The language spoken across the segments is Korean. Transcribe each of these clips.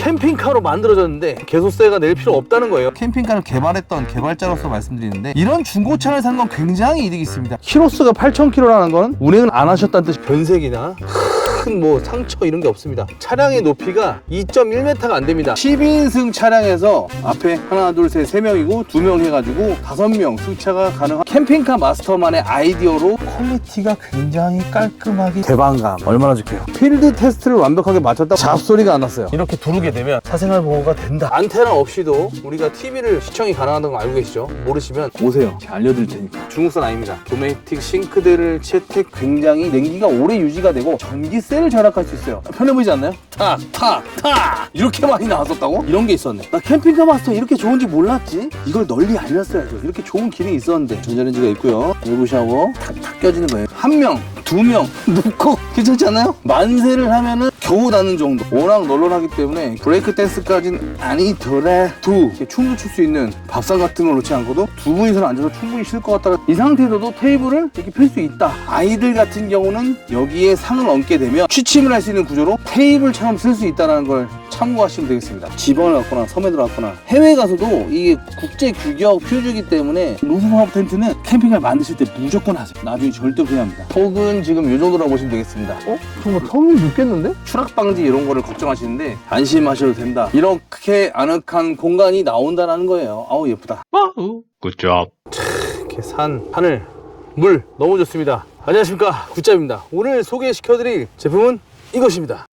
캠핑카로 만들어졌는데 개소세가 낼 필요 없다는 거예요. 캠핑카를 개발했던 개발자로서 말씀드리는데 이런 중고차를 산 건 굉장히 이득이 있습니다. 키로수가 8,000km라는 건 운행을 안 하셨다는 뜻이 변색이나 큰 뭐 상처 이런 게 없습니다. 차량의 높이가 2.1m가 안 됩니다. 12인승 차량에서 앞에 하나 둘 셋 3명이고 2명 해가지고 5명 승차가 가능한 캠핑카 마스터만의 아이디어로 퀄리티가 굉장히 깔끔하게 개방감 얼마나 좋게요. 필드 테스트를 완벽하게 마쳤다고 잡소리가 안 났어요. 이렇게 두르게 되면 사생활 보호가 된다. 안테나 없이도 우리가 TV를 시청이 가능하다는 거 알고 계시죠? 모르시면 오세요. 제가 알려드릴 테니까. 중국산 아닙니다. 도메틱 싱크대를 채택 굉장히 냉기가 오래 유지가 되고 전기세를 절약할 수 있어요. 편해 보이지 않나요? 탁 이렇게 많이 나왔었다고? 이런 게 있었네. 나 캠핑카 마스터 이렇게 좋은지 몰랐지? 이걸 널리 알렸어야죠. 이렇게 좋은 기능이 있었는데. 전자레인지가 있고요. 일부 샤워 탁 껴지는 거예요. 1명 2명 놓고 괜찮지 않나요? 만세를 하면은 겨우 닿는 정도. 워낙 널널하기 때문에 브레이크 댄스까지는 아니더라도 춤도 출 수 있는 밥상 같은 걸 놓지 않고도 두 분이서 앉아서 충분히 쉴 것 같다. 이 상태에서도 테이블을 이렇게 펼 수 있다. 아이들 같은 경우는 여기에 상을 얹게 되면 취침을 할 수 있는 구조로 테이블처럼 쓸 수 있다는 걸 참고하시면 되겠습니다. 집원을 갖거나 섬에 들어갔거나 해외 가서도 이게 국제 규격 표주이기 때문에 루프탑 텐트는 캠핑을 만드실 때 무조건 하세요. 나중에 절대 후회합니다. 턱은 지금 이 정도라고 보시면 되겠습니다. 정말 턱이 늦겠는데? 추락 방지 이런 거를 걱정하시는데 안심하셔도 된다. 이렇게 아늑한 공간이 나온다는 거예요. 아우 예쁘다. Good job. 이렇게 산, 하늘, 물 너무 좋습니다. 안녕하십니까, 굿잡입니다. 오늘 소개시켜드릴 제품은 이것입니다.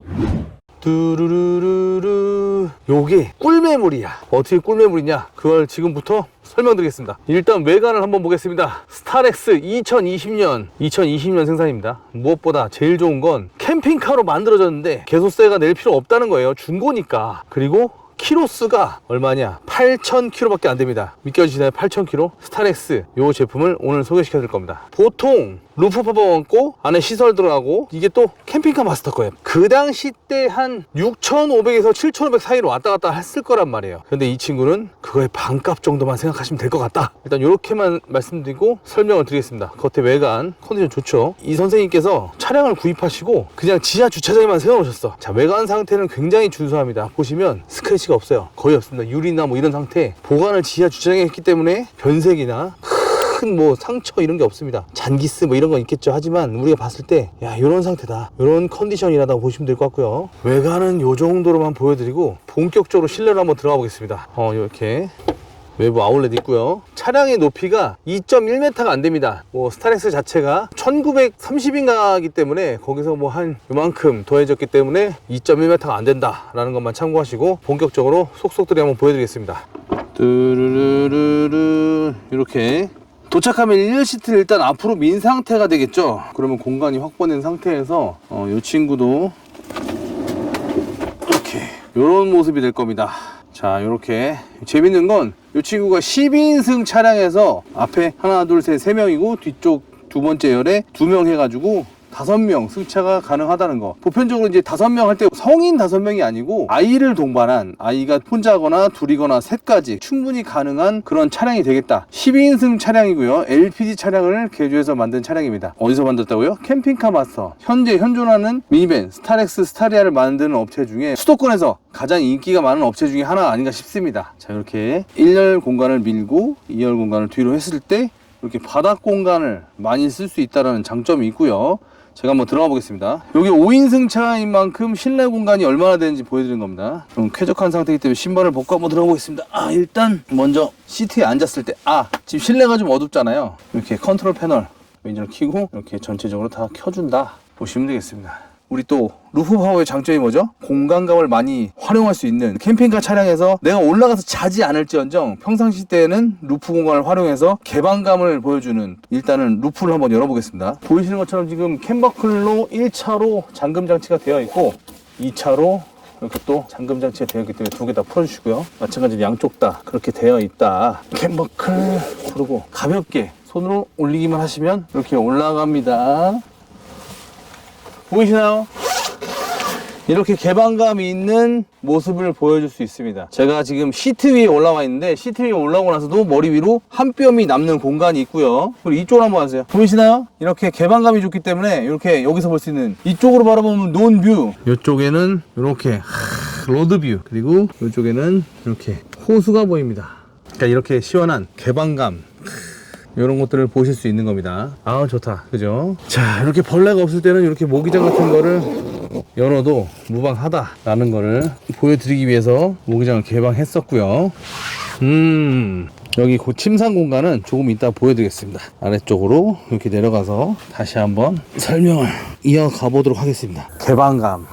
두루루루루. 요게 꿀매물이야. 어떻게 꿀매물이냐, 그걸 지금부터 설명드리겠습니다. 일단 외관을 한번 보겠습니다. 스타렉스 2020년 생산입니다. 무엇보다 제일 좋은 건 캠핑카로 만들어졌는데 개소세가 낼 필요 없다는 거예요. 중고니까. 그리고 키로수가 얼마냐? 8,000km 밖에 안 됩니다. 믿겨지시나요? 8,000km? 스타렉스 요 제품을 오늘 소개시켜 드릴 겁니다. 보통 루프탑 얹고 안에 시설 들어가고 이게 또 캠핑카 마스터 거예요. 그 당시 때 한 6,500에서 7,500 사이로 왔다 갔다 했을 거란 말이에요. 근데 이 친구는 그거의 반값 정도만 생각하시면 될 것 같다. 일단 이렇게만 말씀드리고 설명을 드리겠습니다. 겉에 외관 컨디션 좋죠. 이 선생님께서 차량을 구입하시고 그냥 지하 주차장에만 세워놓으셨어. 자, 외관 상태는 굉장히 준수합니다. 보시면 스크래치가 없어요. 거의 없습니다. 유리나 뭐 이런 상태. 보관을 지하 주차장에 했기 때문에 변색이나 큰 뭐 상처 이런 게 없습니다. 잔기스 뭐 이런 건 있겠죠. 하지만 우리가 봤을 때 야, 이런 상태다, 이런 컨디션이라고 보시면 될 것 같고요. 외관은 요 정도로만 보여드리고 본격적으로 실내로 한번 들어가 보겠습니다. 이렇게 외부 아울렛 있고요. 차량의 높이가 2.1m가 안 됩니다. 스타렉스 자체가 1930인가이기 때문에 거기서 뭐 한 요만큼 더해졌기 때문에 2.1m가 안 된다라는 것만 참고하시고 본격적으로 속속들이 한번 보여드리겠습니다. 뚜루루루루. 이렇게 도착하면 1열 시트를 일단 앞으로 민 상태가 되겠죠. 그러면 공간이 확보된 상태에서 이 친구도 이렇게 이런 모습이 될 겁니다. 자, 이렇게 재밌는 건 이 친구가 12인승 차량에서 앞에 하나 둘 셋 3명이고 뒤쪽 두 번째 열에 2명 해가지고 5명 승차가 가능하다는 거. 보편적으로 이제 5명 할 때 성인 5명이 아니고 아이를 동반한, 아이가 혼자거나 둘이거나 셋까지 충분히 가능한 그런 차량이 되겠다. 12인승 차량이고요. LPG 차량을 개조해서 만든 차량입니다. 어디서 만들었다고요? 캠핑카 마스터. 현재 현존하는 미니밴 스타렉스 스타리아를 만드는 업체 중에 수도권에서 가장 인기가 많은 업체 중에 하나 아닌가 싶습니다. 자, 이렇게 1열 공간을 밀고 2열 공간을 뒤로 했을 때 이렇게 바닥 공간을 많이 쓸 수 있다는 장점이 있고요. 제가 한번 들어가 보겠습니다. 여기 5인승 차인 만큼 실내 공간이 얼마나 되는지 보여드리는 겁니다. 좀 쾌적한 상태이기 때문에 신발을 벗고 한번 들어가 보겠습니다. 일단 먼저 시트에 앉았을 때 지금 실내가 좀 어둡잖아요. 이렇게 컨트롤 패널 왼쪽을 켜고 이렇게 전체적으로 다 켜준다 보시면 되겠습니다. 우리 또 루프 파워의 장점이 뭐죠? 공간감을 많이 활용할 수 있는, 캠핑카 차량에서 내가 올라가서 자지 않을지언정 평상시 때에는 루프 공간을 활용해서 개방감을 보여주는, 일단은 루프를 한번 열어보겠습니다. 보이시는 것처럼 지금 캠버클로 1차로 잠금 장치가 되어 있고 2차로 이렇게 또 잠금 장치가 되어 있기 때문에 두 개 다 풀어주시고요. 마찬가지로 양쪽 다 그렇게 되어 있다. 캠버클 그리고 가볍게 손으로 올리기만 하시면 이렇게 올라갑니다. 보이시나요? 이렇게 개방감이 있는 모습을 보여줄 수 있습니다. 제가 지금 시트 위에 올라와 있는데 시트 위에 올라오고 나서도 머리 위로 한 뼘이 남는 공간이 있고요. 그리고 이쪽으로 한번 가세요. 보이시나요? 이렇게 개방감이 좋기 때문에 이렇게 여기서 볼 수 있는, 이쪽으로 바라보면 논뷰, 이쪽에는 이렇게 로드뷰, 그리고 이쪽에는 이렇게 호수가 보입니다. 그러니까 이렇게 시원한 개방감, 이런 것들을 보실 수 있는 겁니다. 아, 좋다, 그죠? 자, 이렇게 벌레가 없을 때는 이렇게 모기장 같은 거를 열어도 무방하다라는 거를 보여드리기 위해서 모기장을 개방했었고요. 여기 그 침상 공간은 조금 이따 보여드리겠습니다. 아래쪽으로 이렇게 내려가서 다시 한번 설명을 이어가 보도록 하겠습니다. 개방감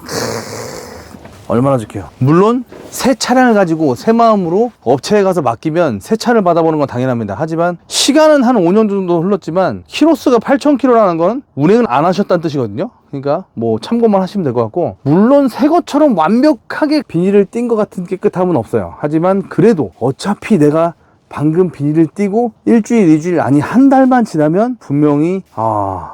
얼마나 좋게요. 물론 새 차량을 가지고 새 마음으로 업체에 가서 맡기면 새 차를 받아보는 건 당연합니다. 하지만 시간은 한 5년 정도 흘렀지만 키로수가 8,000km라는 건 운행을 안 하셨다는 뜻이거든요. 그러니까 뭐 참고만 하시면 될 것 같고, 물론 새 것처럼 완벽하게 비닐을 띈 것 같은 깨끗함은 없어요. 하지만 그래도 어차피 내가 방금 비닐을 띄고 일주일, 2주일, 아니 한 달만 지나면 분명히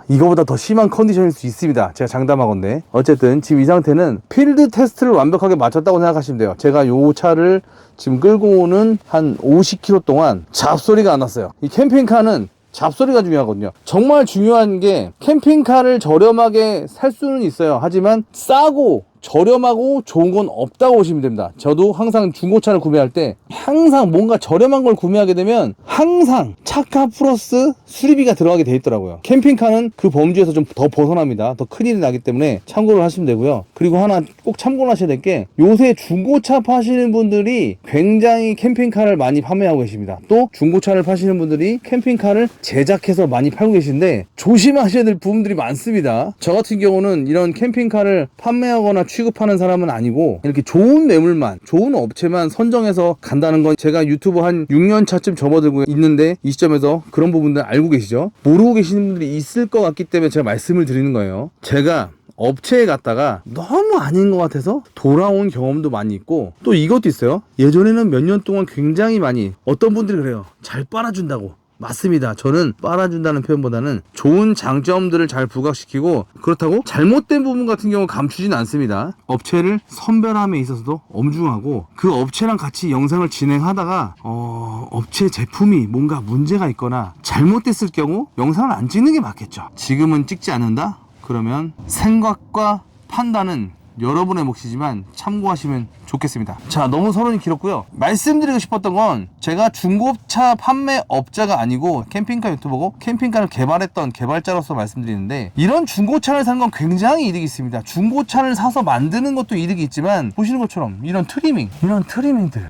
이거보다 더 심한 컨디션일 수 있습니다. 제가 장담하건대. 어쨌든 지금 이 상태는 필드 테스트를 완벽하게 마쳤다고 생각하시면 돼요. 제가 요 차를 지금 끌고 오는 한 50km 동안 잡소리가 안 났어요. 이 캠핑카는 잡소리가 중요하거든요. 정말 중요한 게, 캠핑카를 저렴하게 살 수는 있어요. 하지만 싸고 저렴하고 좋은 건 없다고 보시면 됩니다. 저도 항상 중고차를 구매할 때 항상 뭔가 저렴한 걸 구매하게 되면 항상 차가 플러스 수리비가 들어가게 돼 있더라고요. 캠핑카는 그 범주에서 좀 더 벗어납니다. 더 큰일이 나기 때문에 참고를 하시면 되고요. 그리고 하나 꼭 참고를 하셔야 될 게, 요새 중고차 파시는 분들이 굉장히 캠핑카를 많이 판매하고 계십니다. 또 중고차를 파시는 분들이 캠핑카를 제작해서 많이 팔고 계신데 조심하셔야 될 부분들이 많습니다. 저 같은 경우는 이런 캠핑카를 판매하거나 취급하는 사람은 아니고, 이렇게 좋은 매물만, 좋은 업체만 선정해서 간다는 건, 제가 유튜브 한 6년 차쯤 접어들고 있는데 이 시점에서 그런 부분들 알고 계시죠? 모르고 계시는 분들이 있을 것 같기 때문에 제가 말씀을 드리는 거예요. 제가 업체에 갔다가 너무 아닌 것 같아서 돌아온 경험도 많이 있고, 또 이것도 있어요. 예전에는 몇 년 동안 굉장히 많이, 어떤 분들이 그래요, 잘 빨아준다고. 맞습니다. 저는 빨아준다는 표현보다는 좋은 장점들을 잘 부각시키고, 그렇다고 잘못된 부분 같은 경우 감추진 않습니다. 업체를 선별함에 있어서도 엄중하고, 그 업체랑 같이 영상을 진행하다가 업체 제품이 뭔가 문제가 있거나 잘못됐을 경우 영상을 안 찍는 게 맞겠죠. 지금은 찍지 않는다? 그러면 생각과 판단은 여러분의 몫이지만 참고하시면 좋겠습니다. 자, 너무 서론이 길었고요. 말씀드리고 싶었던 건, 제가 중고차 판매업자가 아니고 캠핑카 유튜버고 캠핑카를 개발했던 개발자로서 말씀드리는데, 이런 중고차를 사는 건 굉장히 이득이 있습니다. 중고차를 사서 만드는 것도 이득이 있지만, 보시는 것처럼 이런 트리밍, 이런 트리밍들,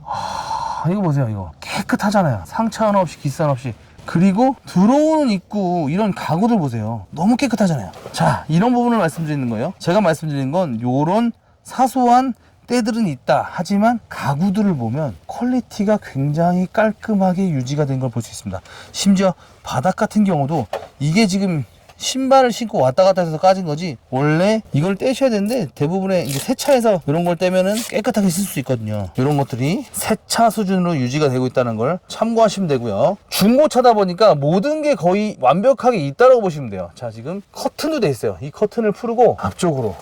이거 보세요. 이거 깨끗하잖아요. 상처 하나 없이, 기스 하나 없이. 그리고 들어오는 입구, 이런 가구들 보세요. 너무 깨끗하잖아요. 자, 이런 부분을 말씀드리는 거예요. 제가 말씀드리는 건 요런 사소한 때들은 있다. 하지만 가구들을 보면 퀄리티가 굉장히 깔끔하게 유지가 된 걸 볼 수 있습니다. 심지어 바닥 같은 경우도, 이게 지금 신발을 신고 왔다 갔다 해서 까진 거지, 원래 이걸 떼셔야 되는데, 대부분의 이제 새 차에서 이런 걸 떼면은 깨끗하게 쓸 수 있거든요. 이런 것들이 새 차 수준으로 유지가 되고 있다는 걸 참고하시면 되고요. 중고차다 보니까 모든 게 거의 완벽하게 있다라고 보시면 돼요. 자, 지금 커튼도 돼 있어요. 이 커튼을 풀고 앞쪽으로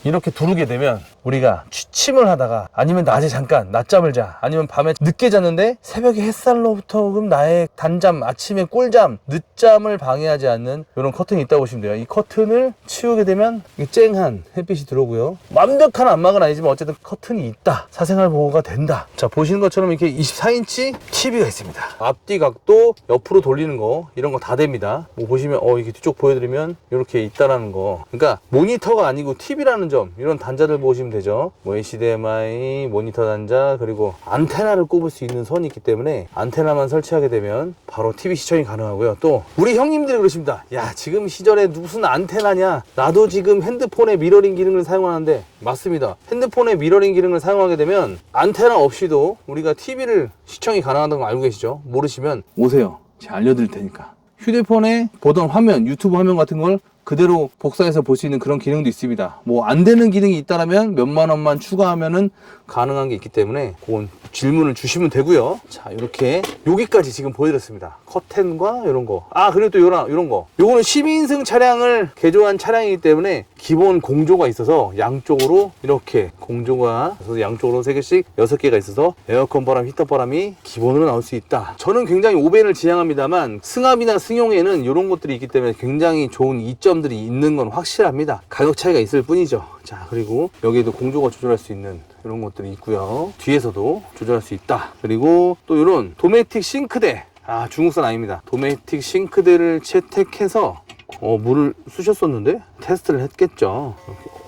이렇게 두르게 되면, 우리가 취침을 하다가, 아니면 낮에 잠깐 낮잠을 자, 아니면 밤에 늦게 잤는데 새벽에 햇살로부터 그럼 나의 단잠, 아침에 꿀잠, 늦잠을 방해하지 않는 이런 커튼이 있다고 보시면 돼요. 이 커튼을 치우게 되면 쨍한 햇빛이 들어오고요. 완벽한 안막은 아니지만 어쨌든 커튼이 있다. 사생활 보호가 된다. 자, 보시는 것처럼 이렇게 24인치 TV가 있습니다. 앞뒤 각도, 옆으로 돌리는 거, 이런 거 다 됩니다. 뭐 보시면 이렇게 뒤쪽 보여드리면 이렇게 있다라는 거. 그러니까 모니터가 아니고 TV라는 점, 이런 단자들 보시면 되죠. 뭐 HDMI, 모니터 단자, 그리고 안테나를 꼽을 수 있는 선이 있기 때문에 안테나만 설치하게 되면 바로 TV 시청이 가능하고요. 또 우리 형님들이 그러십니다. 야, 지금 시절에 무슨 안테나냐, 나도 지금 핸드폰에 미러링 기능을 사용하는데. 맞습니다. 핸드폰에 미러링 기능을 사용하게 되면 안테나 없이도 우리가 TV를 시청이 가능하다는 거 알고 계시죠? 모르시면 오세요. 제가 알려드릴 테니까. 휴대폰에 보던 화면, 유튜브 화면 같은 걸 그대로 복사해서 볼 수 있는 그런 기능도 있습니다. 뭐 안 되는 기능이 있다라면 몇만 원만 추가하면은 가능한 게 있기 때문에 그건 질문을 주시면 되고요. 자, 이렇게 여기까지 지금 보여드렸습니다. 커튼과 이런 거. 아, 그리고 또 이런 거. 요거는 12인승 차량을 개조한 차량이기 때문에 기본 공조가 있어서 양쪽으로 이렇게 공조가 있어서 양쪽으로 3개씩 6개가 있어서 에어컨 바람, 히터 바람이 기본으로 나올 수 있다. 저는 굉장히 오벤을 지향합니다만 승합이나 승용에는 이런 것들이 있기 때문에 굉장히 좋은 이점들이 있는 건 확실합니다. 가격 차이가 있을 뿐이죠. 자, 그리고 여기에도 공조가 조절할 수 있는 이런 것들이 있고요. 뒤에서도 조절할 수 있다. 그리고 또 이런 도메틱 싱크대. 아, 중국산 아닙니다. 도메틱 싱크대를 채택해서 물을 쑤셨었는데 테스트를 했겠죠.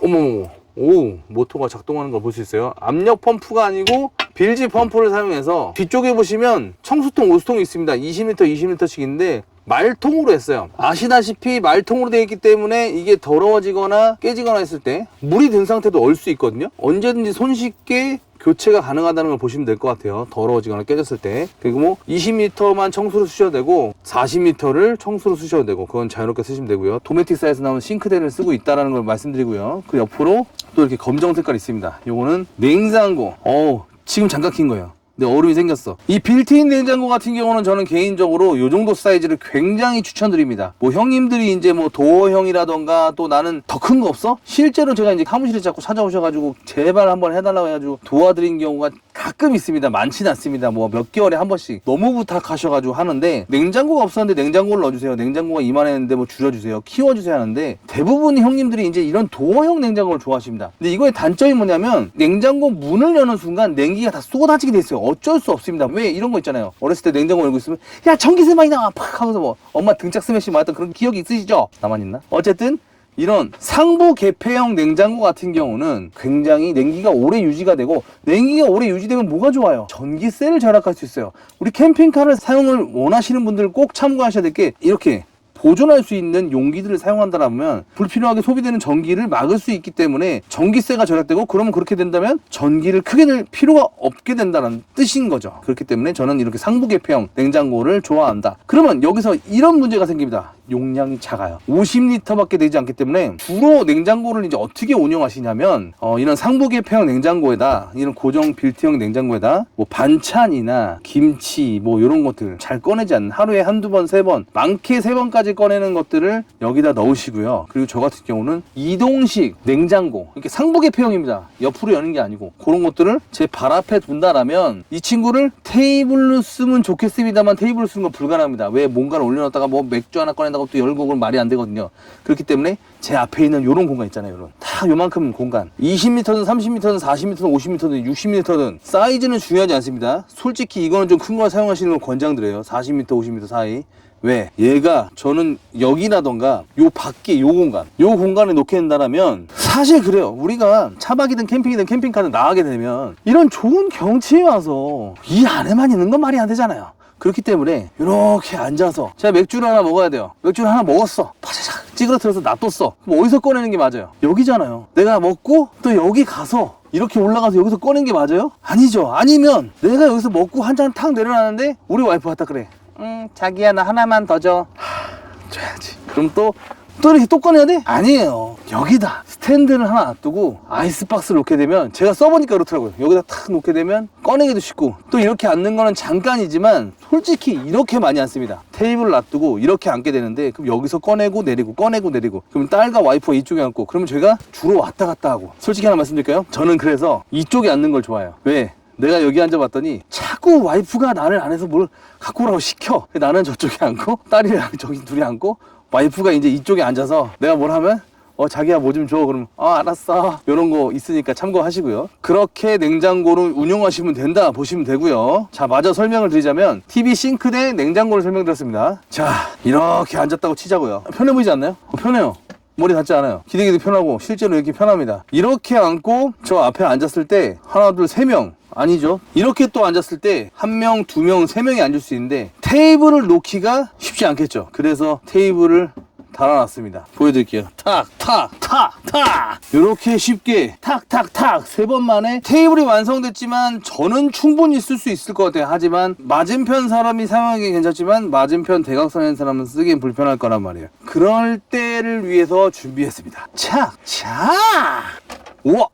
어머머머. 오, 모터가 작동하는 걸 볼 수 있어요. 압력 펌프가 아니고 빌지 펌프를 사용해서 뒤쪽에 보시면 청수통, 오수통이 있습니다. 20L, 20L씩인데 말통으로 했어요. 아시다시피 말통으로 되어 있기 때문에 이게 더러워지거나 깨지거나 했을 때 물이 든 상태도 얼 수 있거든요. 언제든지 손쉽게 교체가 가능하다는 걸 보시면 될 것 같아요. 더러워지거나 깨졌을 때. 그리고 뭐 20m만 청소를 쓰셔도 되고 40m를 청소를 쓰셔도 되고 그건 자유롭게 쓰시면 되고요. 도메틱사에서 나온 싱크대를 쓰고 있다는 걸 말씀드리고요. 그 옆으로 또 이렇게 검정 색깔이 있습니다. 요거는 냉장고. 지금 잠깐 킨 거예요. 근데 얼음이 생겼어. 이 빌트인 냉장고 같은 경우는 저는 개인적으로 요 정도 사이즈를 굉장히 추천드립니다. 뭐 형님들이 이제 뭐 도어형이라던가 또 나는 더 큰 거 없어? 실제로 제가 이제 사무실에 자꾸 찾아오셔가지고 제발 한번 해달라고 해가지고 도와드린 경우가 가끔 있습니다. 많지는 않습니다. 뭐 몇 개월에 한 번씩 너무 부탁하셔가지고 하는데 냉장고가 없었는데 냉장고를 넣어주세요. 냉장고가 이만했는데 뭐 줄여주세요. 키워주세요 하는데 대부분 형님들이 이제 이런 도어형 냉장고를 좋아하십니다. 근데 이거의 단점이 뭐냐면 냉장고 문을 여는 순간 냉기가 다 쏟아지게 돼 있어요. 어쩔 수 없습니다. 왜 이런 거 있잖아요. 어렸을 때 냉장고 열고 있으면 야 전기세 많이 나와 팍 하면서 뭐 엄마 등짝 스매시 맞았던 그런 기억이 있으시죠? 나만 있나? 어쨌든 이런 상부 개폐형 냉장고 같은 경우는 굉장히 냉기가 오래 유지가 되고 냉기가 오래 유지되면 뭐가 좋아요? 전기세를 절약할 수 있어요. 우리 캠핑카를 사용을 원하시는 분들 꼭 참고하셔야 될 게 이렇게 보존할 수 있는 용기들을 사용한다면 불필요하게 소비되는 전기를 막을 수 있기 때문에 전기세가 절약되고 그러면 그렇게 된다면 전기를 크게 낼 필요가 없게 된다는 뜻인 거죠. 그렇기 때문에 저는 이렇게 상부 개폐형 냉장고를 좋아한다. 그러면 여기서 이런 문제가 생깁니다. 용량이 작아요. 50L밖에 되지 않기 때문에 주로 냉장고를 이제 어떻게 운영하시냐면 이런 상부 개폐형 냉장고에다 이런 고정 빌트형 냉장고에다 뭐 반찬이나 김치 뭐 이런 것들 잘 꺼내지 않는 하루에 한두 번, 세 번, 많게 세 번까지 꺼내는 것들을 여기다 넣으시고요. 그리고 저 같은 경우는 이동식 냉장고 이렇게 상부 개폐형입니다. 옆으로 여는 게 아니고 그런 것들을 제 발 앞에 둔다라면 이 친구를 테이블로 쓰면 좋겠습니다만 테이블로 쓰는 건 불가능합니다. 왜 뭔가를 올려놨다가 뭐 맥주 하나 꺼낸다고 또 열고 그건 말이 안 되거든요. 그렇기 때문에 제 앞에 있는 요런 공간 있잖아요. 요런 다 요만큼 공간 20m든 30m든 40m든 50m든 60m든 사이즈는 중요하지 않습니다. 솔직히 이거는 좀 큰 걸 사용하시는 걸 권장드려요. 40m 50m 사이. 왜? 얘가 저는 여기라던가 요 밖에 요 공간에 놓게 된다면 사실 그래요. 우리가 차박이든 캠핑이든 캠핑카든 나가게 되면 이런 좋은 경치에 와서 이 안에만 있는 건 말이 안 되잖아요. 그렇기 때문에 이렇게 앉아서 제가 맥주를 하나 먹어야 돼요. 맥주를 하나 먹었어. 파자작 찌그러뜨려서 놔뒀어. 그럼 어디서 꺼내는 게 맞아요? 여기잖아요. 내가 먹고 또 여기 가서 이렇게 올라가서 여기서 꺼낸 게 맞아요? 아니죠. 아니면 내가 여기서 먹고 한 잔 탁 내려놨는데 우리 와이프가 딱 그래. 자기야 나 하나만 더 줘. 줘야지. 그럼 또 이렇게 또 꺼내야 돼? 아니에요. 여기다 스탠드를 하나 놔두고 아이스박스를 놓게 되면 제가 써보니까 그렇더라고요. 여기다 탁 놓게 되면 꺼내기도 쉽고 또 이렇게 앉는 거는 잠깐이지만 솔직히 이렇게 많이 앉습니다. 테이블을 놔두고 이렇게 앉게 되는데 그럼 여기서 꺼내고 내리고 꺼내고 내리고 그럼 딸과 와이프가 이쪽에 앉고 그러면 제가 주로 왔다 갔다 하고 솔직히 하나 말씀드릴까요? 저는 그래서 이쪽에 앉는 걸 좋아해요. 왜? 내가 여기 앉아봤더니 자꾸 와이프가 나를 안에서 뭘 갖고 오라고 시켜. 나는 저쪽에 앉고 딸이랑 저기 둘이 앉고 와이프가 이제 이쪽에 앉아서 내가 뭘 하면 자기야 뭐 좀 줘. 그러면 알았어. 이런 거 있으니까 참고하시고요. 그렇게 냉장고를 운영하시면 된다 보시면 되고요. 자, 마저 설명을 드리자면 TV 싱크대 냉장고를 설명드렸습니다. 자, 이렇게 앉았다고 치자고요. 편해 보이지 않나요? 편해요. 머리 닿지 않아요. 기대기도 편하고 실제로 이렇게 편합니다. 이렇게 앉고 저 앞에 앉았을 때 하나 둘 세 명 아니죠. 이렇게 또 앉았을 때 한 명, 두 명, 세 명이 앉을 수 있는데 테이블을 놓기가 쉽지 않겠죠. 그래서 테이블을 달아놨습니다. 보여드릴게요. 탁, 탁, 탁, 탁. 이렇게 쉽게 탁, 탁, 탁. 3번 만에 테이블이 완성됐지만 저는 충분히 쓸 수 있을 것 같아요. 하지만 맞은편 사람이 사용하기 괜찮지만 맞은편 대각선인 사람은 쓰기엔 불편할 거란 말이에요. 그럴 때를 위해서 준비했습니다. 착, 착. 우와.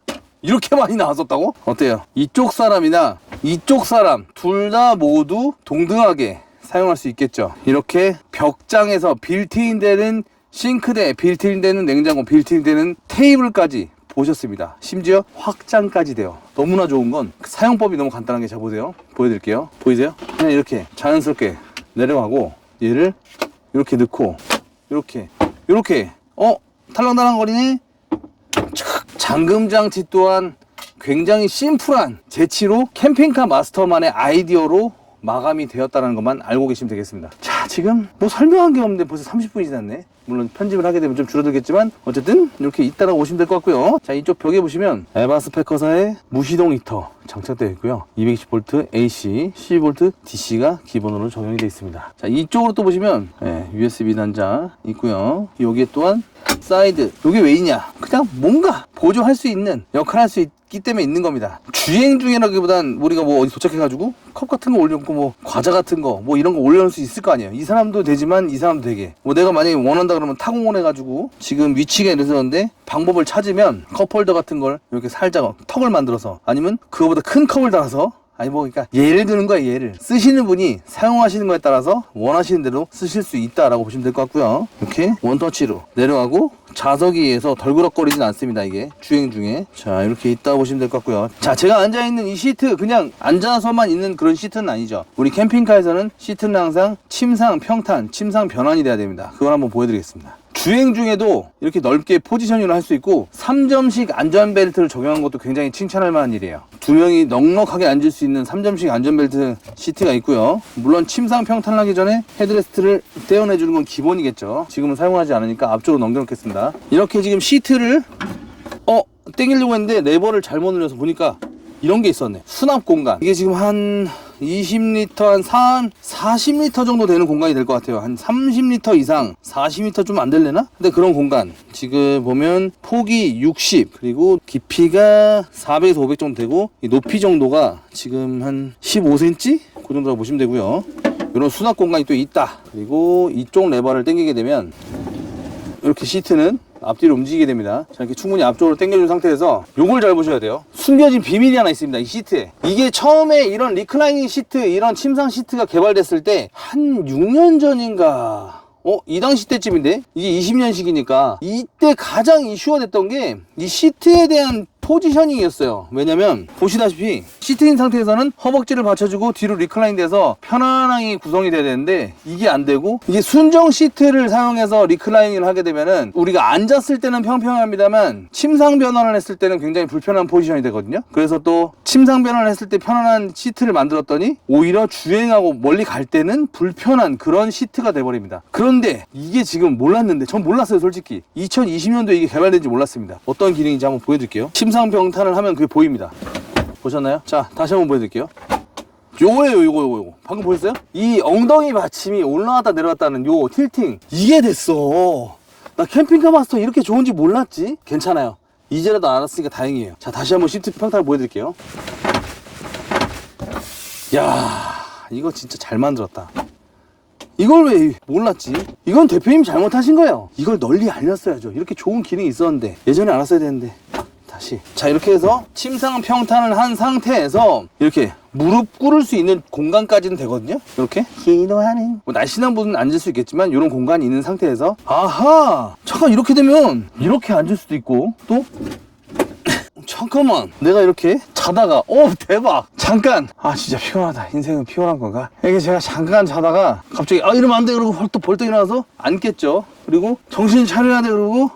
이렇게 많이 나왔었다고? 어때요? 이쪽 사람이나 이쪽 사람 둘 다 모두 동등하게 사용할 수 있겠죠. 이렇게 벽장에서 빌트인 되는 싱크대, 빌트인 되는 냉장고, 빌트인 되는 테이블까지 보셨습니다. 심지어 확장까지 돼요. 너무나 좋은 건 사용법이 너무 간단한 게, 자 보세요. 보여드릴게요. 보이세요? 그냥 이렇게 자연스럽게 내려가고 얘를 이렇게 넣고 이렇게 탈랑탈랑거리네. 잠금 장치 또한 굉장히 심플한 재치로 캠핑카 마스터만의 아이디어로 마감이 되었다는 것만 알고 계시면 되겠습니다. 자, 지금 뭐 설명한 게 없는데 벌써 30분이 지났네. 물론 편집을 하게 되면 좀 줄어들겠지만 어쨌든 이렇게 있다가 오시면 될 것 같고요. 자, 이쪽 벽에 보시면 에바스 패커사의 무시동 히터 장착되어 있고요. 220V AC, 12V DC가 기본으로 적용이 되어 있습니다. 자, 이쪽으로 또 보시면 USB 단자 있고요. 여기에 또한 사이드, 이게 왜 있냐? 그냥 뭔가 보조할 수 있는, 역할을 할 수 있기 때문에 있는 겁니다. 주행 중이라기보단 우리가 뭐 어디 도착해가지고 컵 같은 거 올려놓고 뭐 과자 같은 거 뭐 이런 거 올려놓을 수 있을 거 아니에요. 이 사람도 되지만 이 사람도 되게, 뭐 내가 만약에 원한다 그러면 타공을 해가지고 지금 위치가 이래서는데 방법을 찾으면 컵홀더 같은 걸 이렇게 살짝 턱을 만들어서, 아니면 그거보다 큰 컵을 달아서, 아니 뭐 그러니까 예를 드는 거야. 예를 쓰시는 분이 사용하시는 거에 따라서 원하시는 대로 쓰실 수 있다라고 보시면 될 것 같고요. 이렇게 원터치로 내려가고 좌석위에서 덜그럭거리진 않습니다. 이게 주행 중에. 자, 이렇게 있다 보시면 될 것 같고요. 자, 제가 앉아있는 이 시트 그냥 앉아서만 있는 그런 시트는 아니죠. 우리 캠핑카에서는 시트는 항상 침상 평탄, 침상 변환이 돼야 됩니다. 그걸 한번 보여드리겠습니다. 주행 중에도 이렇게 넓게 포지셔닝을 할 수 있고 3점식 안전벨트를 적용한 것도 굉장히 칭찬할 만한 일이에요. 두 명이 넉넉하게 앉을 수 있는 3점식 안전벨트 시트가 있고요. 물론 침상 평탄을 하기 전에 헤드레스트를 떼어내주는 건 기본이겠죠. 지금은 사용하지 않으니까 앞쪽으로 넘겨놓겠습니다. 이렇게 지금 시트를 땡기려고 했는데 레버를 잘못 눌려서 보니까 이런 게 있었네. 수납 공간. 이게 지금 한 20리터, 한 40리터 정도 되는 공간이 될 것 같아요. 한 30리터 이상, 40리터 좀 안 될래나? 근데 그런 공간. 지금 보면 폭이 60, 그리고 깊이가 400에서 500 정도 되고, 이 높이 정도가 지금 한 15cm? 그 정도라고 보시면 되고요. 이런 수납 공간이 또 있다. 그리고 이쪽 레버를 당기게 되면 이렇게 시트는 앞뒤로 움직이게 됩니다. 자, 이렇게 충분히 앞쪽으로 당겨준 상태에서 요걸 잘 보셔야 돼요. 숨겨진 비밀이 하나 있습니다. 이 시트에. 이게 처음에 이런 리클라이닝 시트, 이런 침상 시트가 개발됐을 때 한 6년 전인가, 이 당시 때쯤인데, 이게 20년식이니까 이때 가장 이슈가 됐던 게 이 시트에 대한 포지셔닝이었어요. 왜냐면 보시다시피 시트인 상태에서는 허벅지를 받쳐주고 뒤로 리클라인 돼서 편안하게 구성이 돼야 되는데 이게 안 되고, 이게 순정 시트를 사용해서 리클라인을 하게 되면은 우리가 앉았을 때는 평평합니다만 침상 변환을 했을 때는 굉장히 불편한 포지션이 되거든요. 그래서 또 침상 변환을 했을 때 편안한 시트를 만들었더니 오히려 주행하고 멀리 갈 때는 불편한 그런 시트가 돼버립니다. 그런데 이게 지금 몰랐는데, 전 몰랐어요. 솔직히 2020년도에 이게 개발된지 몰랐습니다. 어떤 기능인지 한번 보여드릴게요. 침상 병탄을 하면 그게 보입니다. 보셨나요? 자, 다시 한번 보여드릴게요. 요거예요. 요거 방금 보셨어요? 이 엉덩이 받침이 올라갔다 내려갔다는 요 틸팅, 이게 됐어. 나 캠핑카 마스터 이렇게 좋은지 몰랐지? 괜찮아요. 이제라도 알았으니까 다행이에요. 자, 다시 한번 시트 평탄을 보여드릴게요. 야, 이거 진짜 잘 만들었다. 이걸 왜 몰랐지? 이건 대표님이 잘못하신 거예요. 이걸 널리 알렸어야죠. 이렇게 좋은 기능이 있었는데 예전에 알았어야 되는데. 다시. 자, 이렇게 해서 침상 평탄을 한 상태에서 이렇게 무릎 꿇을 수 있는 공간까지는 되거든요. 이렇게 기도하는, 뭐 날씬한 분은 앉을 수 있겠지만 이런 공간이 있는 상태에서, 아하, 잠깐, 이렇게 되면 이렇게 앉을 수도 있고, 또 잠깐만, 내가 이렇게 자다가, 대박, 잠깐, 진짜 피곤하다. 인생은 피곤한 건가? 이게 제가 잠깐 자다가 갑자기 이러면 안 돼 그러고 또 벌떡 일어나서 앉겠죠. 그리고 정신 차려야 돼 그러고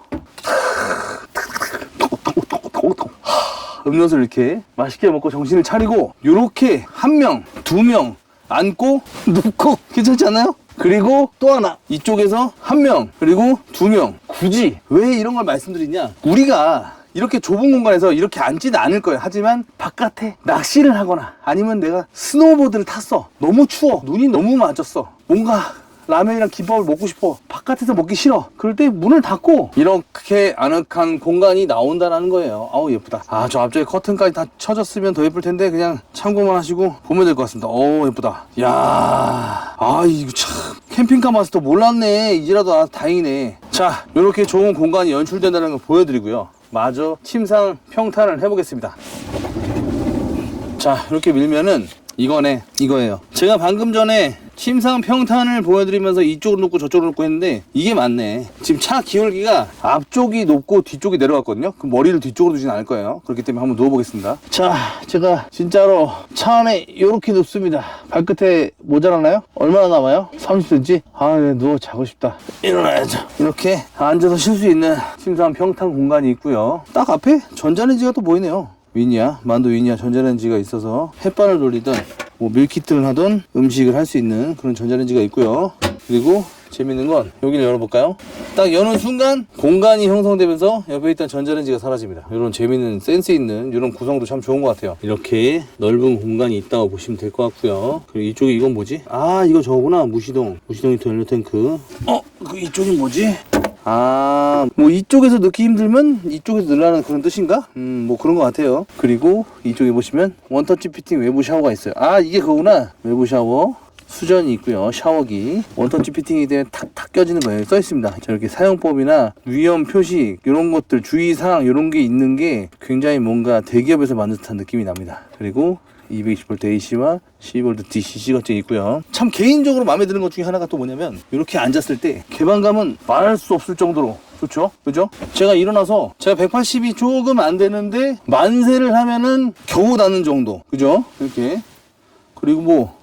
음료수를 이렇게 맛있게 먹고 정신을 차리고, 요렇게 한 명, 두 명 앉고 눕고, 괜찮지 않나요? 그리고 또 하나, 이쪽에서 한 명, 그리고 두 명. 굳이 왜 이런 걸 말씀드리냐, 우리가 이렇게 좁은 공간에서 이렇게 앉지는 않을 거예요. 하지만 바깥에 낚시를 하거나 아니면 내가 스노우보드를 탔어, 너무 추워, 눈이 너무 맞았어, 뭔가 라면이랑 김밥을 먹고 싶어, 바깥에서 먹기 싫어, 그럴 때 문을 닫고 이렇게 아늑한 공간이 나온다는 거예요. 아우, 예쁘다. 저 앞쪽에 커튼까지 다 쳐졌으면 더 예쁠 텐데 그냥 참고만 하시고 보면 될 것 같습니다. 예쁘다. 야, 이거 참, 캠핑카 마스터 몰랐네. 이제라도 다행이네. 자, 이렇게 좋은 공간이 연출된다는 걸 보여드리고요. 마저 침상 평탄을 해보겠습니다. 자, 이렇게 밀면은 이거예요. 제가 방금 전에 침상 평탄을 보여드리면서 이쪽으로 놓고 저쪽으로 놓고 했는데 이게 맞네. 지금 차 기울기가 앞쪽이 높고 뒤쪽이 내려갔거든요. 그럼 머리를 뒤쪽으로 두진 않을 거예요. 그렇기 때문에 한번 누워보겠습니다. 자, 제가 진짜로 차 안에 이렇게 눕습니다. 발끝에 모자라나요? 얼마나 남아요? 30cm? 아, 네, 누워 자고 싶다. 일어나야죠. 이렇게 앉아서 쉴 수 있는 침상 평탄 공간이 있고요. 딱 앞에 전자레인지가 또 보이네요. 만두 위니아 전자레인지가 있어서 햇반을 돌리던 뭐 밀키트를 하던 음식을 할 수 있는 그런 전자레인지가 있고요. 그리고 재밌는 건 여기를 열어볼까요? 딱 여는 순간 공간이 형성되면서 옆에 있던 전자레인지가 사라집니다. 이런 재밌는 센스 있는 이런 구성도 참 좋은 것 같아요. 이렇게 넓은 공간이 있다고 보시면 될 것 같고요. 그리고 이쪽에 이건 뭐지? 아, 이거 저거구나. 무시동 연료 탱크. 그 이쪽이 뭐지? 아, 뭐 이쪽에서 넣기 힘들면 이쪽에서 넣으라는 그런 뜻인가? 뭐 그런 것 같아요. 그리고 이쪽에 보시면 원터치 피팅 외부 샤워가 있어요. 아, 이게 그거구나. 외부 샤워 수전이 있고요. 샤워기 원터치 피팅이 되면 탁탁 껴지는 거예요. 써 있습니다. 저렇게 사용법이나 위험 표시 이런 것들 주의사항 이런 게 있는 게 굉장히 뭔가 대기업에서 만든 듯한 느낌이 납니다. 그리고 220V AC와 12V DC 시거증이 있고요. 참 개인적으로 마음에 드는 것 중에 하나가 또 뭐냐면 이렇게 앉았을 때 개방감은 말할 수 없을 정도로 좋죠? 그죠? 제가 일어나서 제가 180이 조금 안 되는데 만세를 하면은 겨우 닿는 정도. 그죠? 이렇게. 그리고 뭐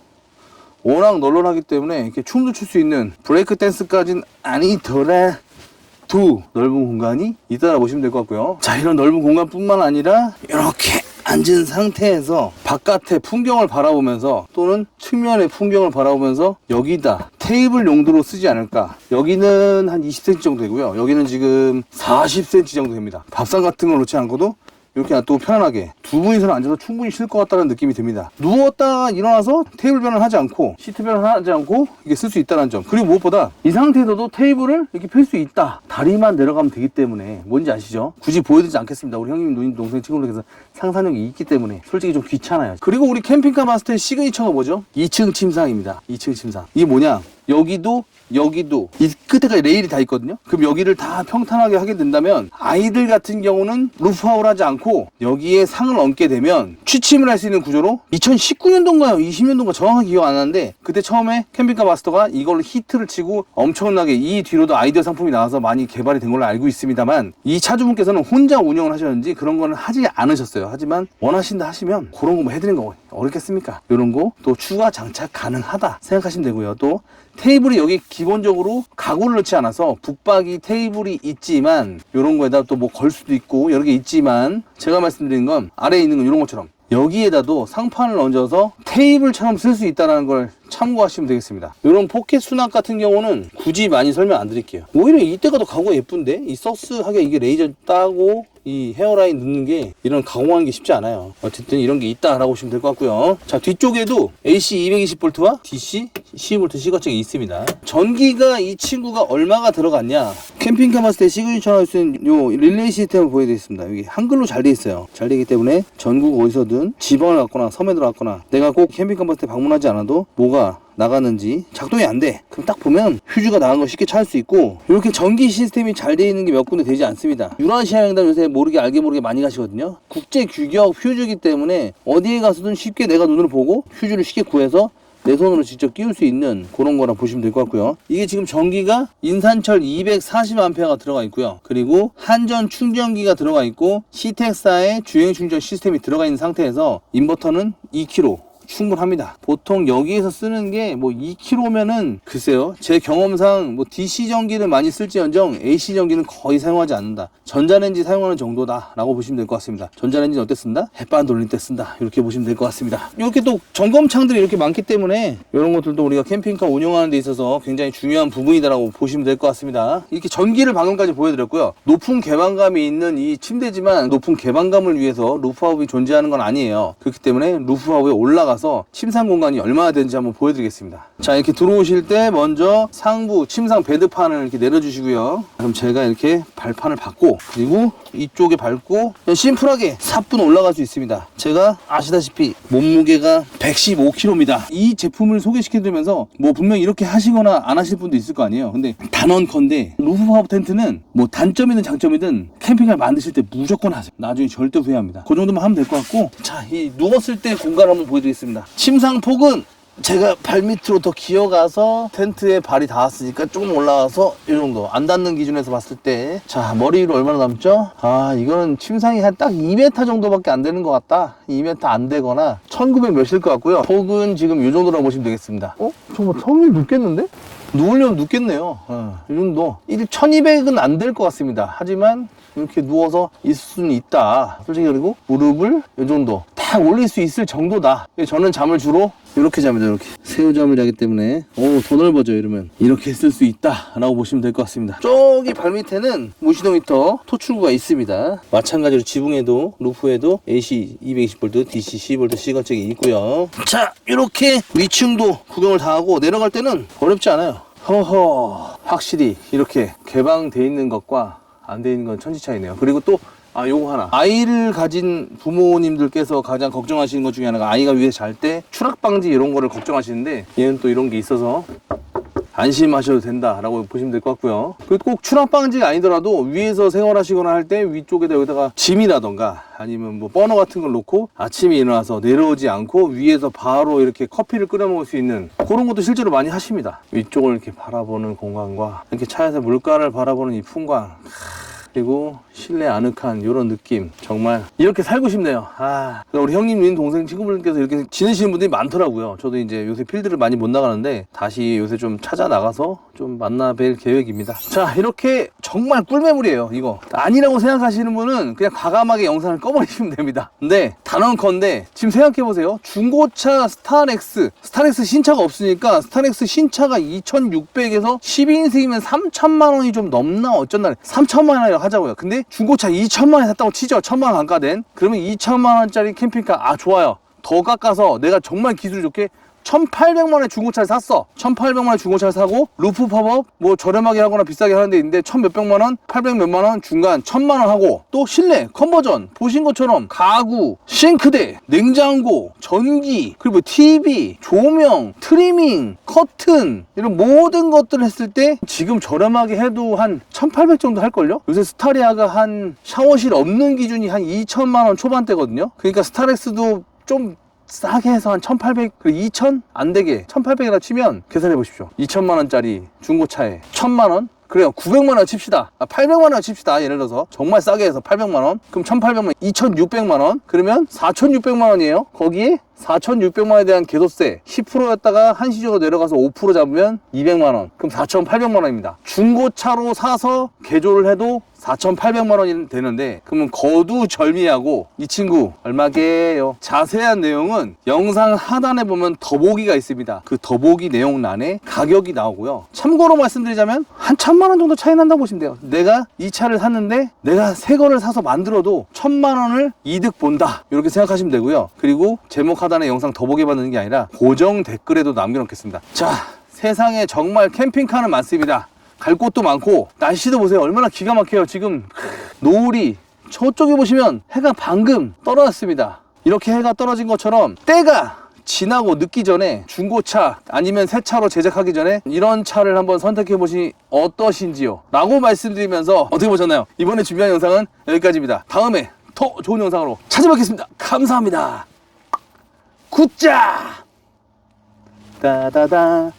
워낙 널널하기 때문에 이렇게 춤도 출 수 있는 브레이크 댄스까지는 아니더라도 넓은 공간이 있다고 보시면 될 것 같고요. 자, 이런 넓은 공간뿐만 아니라 이렇게 앉은 상태에서 바깥의 풍경을 바라보면서 또는 측면의 풍경을 바라보면서 여기다 테이블 용도로 쓰지 않을까. 여기는 한 20cm 정도 되고요. 여기는 지금 40cm 정도 됩니다. 밥상 같은 걸 놓지 않고도 이렇게 놔두고 편안하게 두 분이서는 앉아서 충분히 쉴 것 같다는 느낌이 듭니다. 누웠다가 일어나서 테이블 변환을 하지 않고 시트 변환을 하지 않고 이게 쓸 수 있다는 점. 그리고 무엇보다 이 상태에서도 테이블을 이렇게 펼 수 있다. 다리만 내려가면 되기 때문에 뭔지 아시죠? 굳이 보여드리지 않겠습니다. 우리 형님, 누님, 동생, 친구들께서 상상력이 있기 때문에 솔직히 좀 귀찮아요. 그리고 우리 캠핑카 마스터의 시그니처가 뭐죠? 2층 침상입니다. 2층 침상. 이게 뭐냐? 여기도 이 끝에가 레일이 다 있거든요. 그럼 여기를 다 평탄하게 하게 된다면 아이들 같은 경우는 루프아웃을 하지 않고 여기에 상을 얹게 되면 취침을 할 수 있는 구조로 2019년도인가요? 20년도인가 정확하게 기억 안 나는데 그때 처음에 캠핑카 마스터가 이걸로 히트를 치고 엄청나게 이 뒤로도 아이디어 상품이 나와서 많이 개발이 된 걸로 알고 있습니다만 이 차주분께서는 혼자 운영을 하셨는지 그런 거는 하지 않으셨어요. 하지만 원하신다 하시면 그런 거 뭐 해드리는 거 어렵겠습니까? 이런 거 또 추가 장착 가능하다 생각하시면 되고요. 또 테이블이 여기 기본적으로 가구를 넣지 않아서 북박이 테이블이 있지만 이런 거에다 또 뭐 걸 수도 있고 여러 개 있지만 제가 말씀드린 건 아래에 있는 건 이런 것처럼 여기에다도 상판을 얹어서 테이블처럼 쓸 수 있다는 걸 참고하시면 되겠습니다. 이런 포켓 수납 같은 경우는 굳이 많이 설명 안 드릴게요. 오히려 이때가 더 가구가 예쁜데 이 서스하게 이게 레이저 따고 이 헤어라인 넣는 게 이런 가공하는 게 쉽지 않아요. 어쨌든 이런 게 있다라고 보시면 될 것 같고요. 자, 뒤쪽에도 AC 220V와 DC 12V 시거증이 있습니다. 전기가 이 친구가 얼마가 들어갔냐? 캠핑카 마스터의 시그니처로 할 수 있는 요 릴레이 시스템을 보여드리겠습니다. 여기 한글로 잘 돼 있어요. 잘 되기 때문에 전국 어디서든 지방을 갔거나 섬에 들어갔거나 내가 꼭 캠핑카 마스터에 방문하지 않아도 뭐가 나가는지 작동이 안 돼. 그럼 딱 보면 휴즈가 나간 걸 쉽게 찾을 수 있고 이렇게 전기 시스템이 잘 되어 있는 게 몇 군데 되지 않습니다. 유라시아 횡단 요새 모르게 알게 모르게 많이 가시거든요. 국제 규격 휴즈이기 때문에 어디에 가서든 쉽게 내가 눈으로 보고 휴즈를 쉽게 구해서 내 손으로 직접 끼울 수 있는 그런 거라 보시면 될 것 같고요. 이게 지금 전기가 인산철 240A가 들어가 있고요. 그리고 한전 충전기가 들어가 있고 시텍사의 주행 충전 시스템이 들어가 있는 상태에서 인버터는 2kW 충분합니다. 보통 여기에서 쓰는 게 뭐 2kg면은 글쎄요, 제 경험상 뭐 DC 전기를 많이 쓸지언정 AC 전기는 거의 사용하지 않는다. 전자레인지 사용하는 정도다 라고 보시면 될 것 같습니다. 전자레인지는 어때 쓴다? 햇반 돌릴 때 쓴다. 이렇게 보시면 될 것 같습니다. 이렇게 또 점검창들이 이렇게 많기 때문에 이런 것들도 우리가 캠핑카 운영하는 데 있어서 굉장히 중요한 부분이다 라고 보시면 될 것 같습니다. 이렇게 전기를 방금까지 보여드렸고요. 높은 개방감이 있는 이 침대지만 높은 개방감을 위해서 루프아웃이 존재하는 건 아니에요. 그렇기 때문에 루프아웃에 올라가 들어가서 침상 공간이 얼마나 되는지 한번 보여드리겠습니다. 자, 이렇게 들어오실 때 먼저 상부 침상 베드판을 이렇게 내려주시고요. 그럼 제가 이렇게 발판을 밟고, 그리고 이쪽에 밟고 그냥 심플하게 사뿐 올라갈 수 있습니다. 제가 아시다시피 몸무게가 115kg입니다. 이 제품을 소개시켜드리면서 뭐 분명히 이렇게 하시거나 안 하실 분도 있을 거 아니에요. 근데 단언컨대 루프탑 텐트는 뭐 단점이든 장점이든 캠핑을 만드실 때 무조건 하세요. 나중에 절대 후회합니다. 그 정도만 하면 될 것 같고, 자, 이 누웠을 때 공간 한번 보여드리겠습니다. 침상 폭은 제가 발밑으로 더 기어가서 텐트에 발이 닿았으니까 조금 올라가서 이 정도, 안 닿는 기준에서 봤을 때, 자, 머리 위로 얼마나 남죠? 아, 이거는 침상이 한 딱 2m 정도밖에 안 되는 것 같다. 2m 안 되거나 1900 몇일 것 같고요. 폭은 지금 이 정도라고 보시면 되겠습니다. 정말 성이 눕겠는데? 누우려면 눕겠네요. 이 정도. 1200은 안 될 것 같습니다. 하지만 이렇게 누워서 있을 수는 있다. 솔직히. 그리고 무릎을 이 정도 딱 올릴 수 있을 정도다. 저는 잠을 주로 이렇게 잡니다. 이렇게 새우잠을 자기 때문에 더 넓어져요. 이러면 이렇게 쓸 수 있다 라고 보시면 될 것 같습니다. 저기 발밑에는 무시동 히터 토출구가 있습니다. 마찬가지로 지붕에도 루프에도 AC 220V, DC 12V 시거잭이 있고요. 자, 이렇게 위층도 구경을 다 하고 내려갈 때는 어렵지 않아요. 허허, 확실히 이렇게 개방돼 있는 것과 안 돼 있는 건 천지 차이네요. 그리고 또 요거 하나, 아이를 가진 부모님들께서 가장 걱정하시는 것 중에 하나가 아이가 위에 잘 때 추락 방지 이런 거를 걱정하시는데, 얘는 또 이런 게 있어서 안심하셔도 된다라고 보시면 될 것 같고요. 그리고 꼭 추락 방지가 아니더라도 위에서 생활하시거나 할 때 위쪽에다 여기다가 짐이라던가 아니면 뭐 버너 같은 걸 놓고 아침에 일어나서 내려오지 않고 위에서 바로 이렇게 커피를 끓여 먹을 수 있는 그런 것도 실제로 많이 하십니다. 위쪽을 이렇게 바라보는 공간과 이렇게 차에서 물가를 바라보는 이 풍광, 그리고 실내 아늑한 이런 느낌, 정말 이렇게 살고 싶네요. 그러니까 우리 형님, 동생, 친구분께서 이렇게 지내시는 분들이 많더라고요. 저도 이제 요새 필드를 많이 못 나가는데 다시 요새 좀 찾아 나가서 좀 만나 뵐 계획입니다. 자, 이렇게 정말 꿀매물이에요. 이거 아니라고 생각하시는 분은 그냥 과감하게 영상을 꺼버리시면 됩니다. 근데 단언컨대 지금 생각해보세요. 중고차 스타렉스 신차가 없으니까 스타렉스 신차가 2600에서 12인승이면 3000만 원이 좀 넘나 어쩐나, 3000만 원이라고 하자고요. 근데 중고차 2000만 원에 샀다고 치죠. 1000만 원 안가된. 그러면 2000만 원짜리 캠핑카, 좋아요. 더 깎아서 내가 정말 기술 좋게 1800만 원의 중고차를 샀어. 1800만 원의 중고차를 사고 루프 팝업 뭐 저렴하게 하거나 비싸게 하는 데 있는데 1000몇백만 원, 800 몇만 원, 중간 1000만 원 하고, 또 실내 컨버전 보신 것처럼 가구, 싱크대, 냉장고, 전기, 그리고 TV, 조명, 트리밍, 커튼 이런 모든 것들을 했을 때 지금 저렴하게 해도 한 1800 정도 할걸요? 요새 스타리아가 한 샤워실 없는 기준이 한 2000만 원 초반대거든요. 그러니까 스타렉스도 좀 싸게 해서 한 1800, 2000? 안 되게 1800이라 치면 계산해 보십시오. 2000만 원짜리 중고차에 1000만 원? 그래요. 900만 원 칩시다. 800만 원 칩시다. 예를 들어서 정말 싸게 해서 800만 원. 그럼 1800만 원, 2600만 원. 그러면 4600만 원이에요. 거기에 4600만 원에 대한 개소세 10%였다가 한시적으로 내려가서 5% 잡으면 200만 원. 그럼 4800만 원입니다. 중고차로 사서 개조를 해도 4800만 원이 되는데, 그러면 거두절미하고 이 친구 얼마게요? 자세한 내용은 영상 하단에 보면 더보기가 있습니다. 그 더보기 내용란에 가격이 나오고요. 참고로 말씀드리자면 한 1000만 원 정도 차이 난다고 보시면 돼요. 내가 이 차를 샀는데 내가 새 거를 사서 만들어도 1000만 원을 이득 본다, 이렇게 생각하시면 되고요. 그리고 제목 하단에 영상 더보기 받는 게 아니라 고정 댓글에도 남겨놓겠습니다. 자, 세상에 정말 캠핑카는 많습니다. 갈 곳도 많고, 날씨도 보세요. 얼마나 기가 막혀요. 지금 노을이 저쪽에 보시면 해가 방금 떨어졌습니다. 이렇게 해가 떨어진 것처럼 때가 지나고 늦기 전에 중고차 아니면 새 차로 제작하기 전에 이런 차를 한번 선택해 보시니 어떠신지요? 라고 말씀드리면서 어떻게 보셨나요? 이번에 준비한 영상은 여기까지입니다. 다음에 더 좋은 영상으로 찾아뵙겠습니다. 감사합니다. 굿자! 따다다.